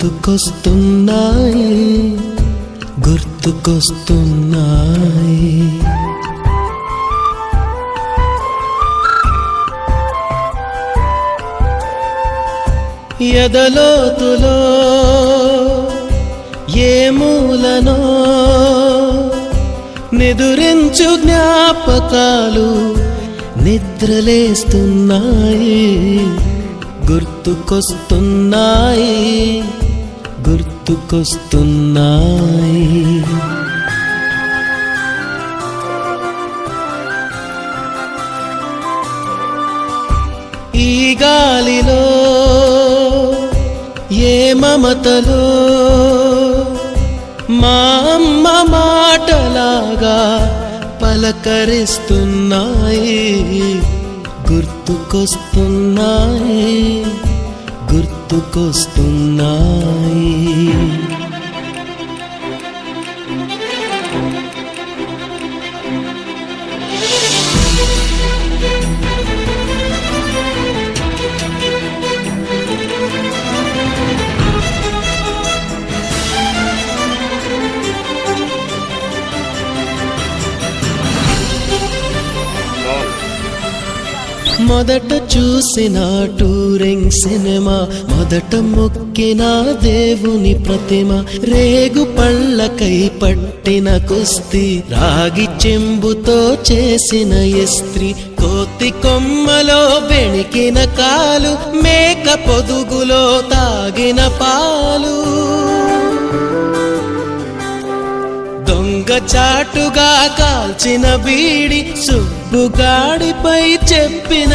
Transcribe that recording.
గుర్తుకొస్తున్నాయి గుర్తుకొస్తున్నాయి. ఎదలోతులో ఏ మూలనో నిదురించు జ్ఞాపకాలు నిద్రలేస్తున్నాయి గుర్తుకొస్తున్నాయి గుర్తుకొస్తున్నాయి. ఈ గాలిలో ఏ మమతలో మా అమ్మ మాటలాగా పలకరిస్తున్నాయి గుర్తుకొస్తున్నాయి గుర్తుకొస్తున్నాయి. మొదట చూసిన టూరింగ్ సినిమా, మొదట మొక్కిన దేవుని ప్రతిమ, రేగు పళ్ళకై పట్టిన కుస్తీ, రాగి చెంబుతో చేసిన ఇస్త్రీ, కోతి కొమ్మలో బెణికిన కాలు, మేక పొదుగులో తాగిన పాలు, దొంగ చాటుగా కాల్చిన బీడి, సుబ్బుగాడిపై చెప్పిన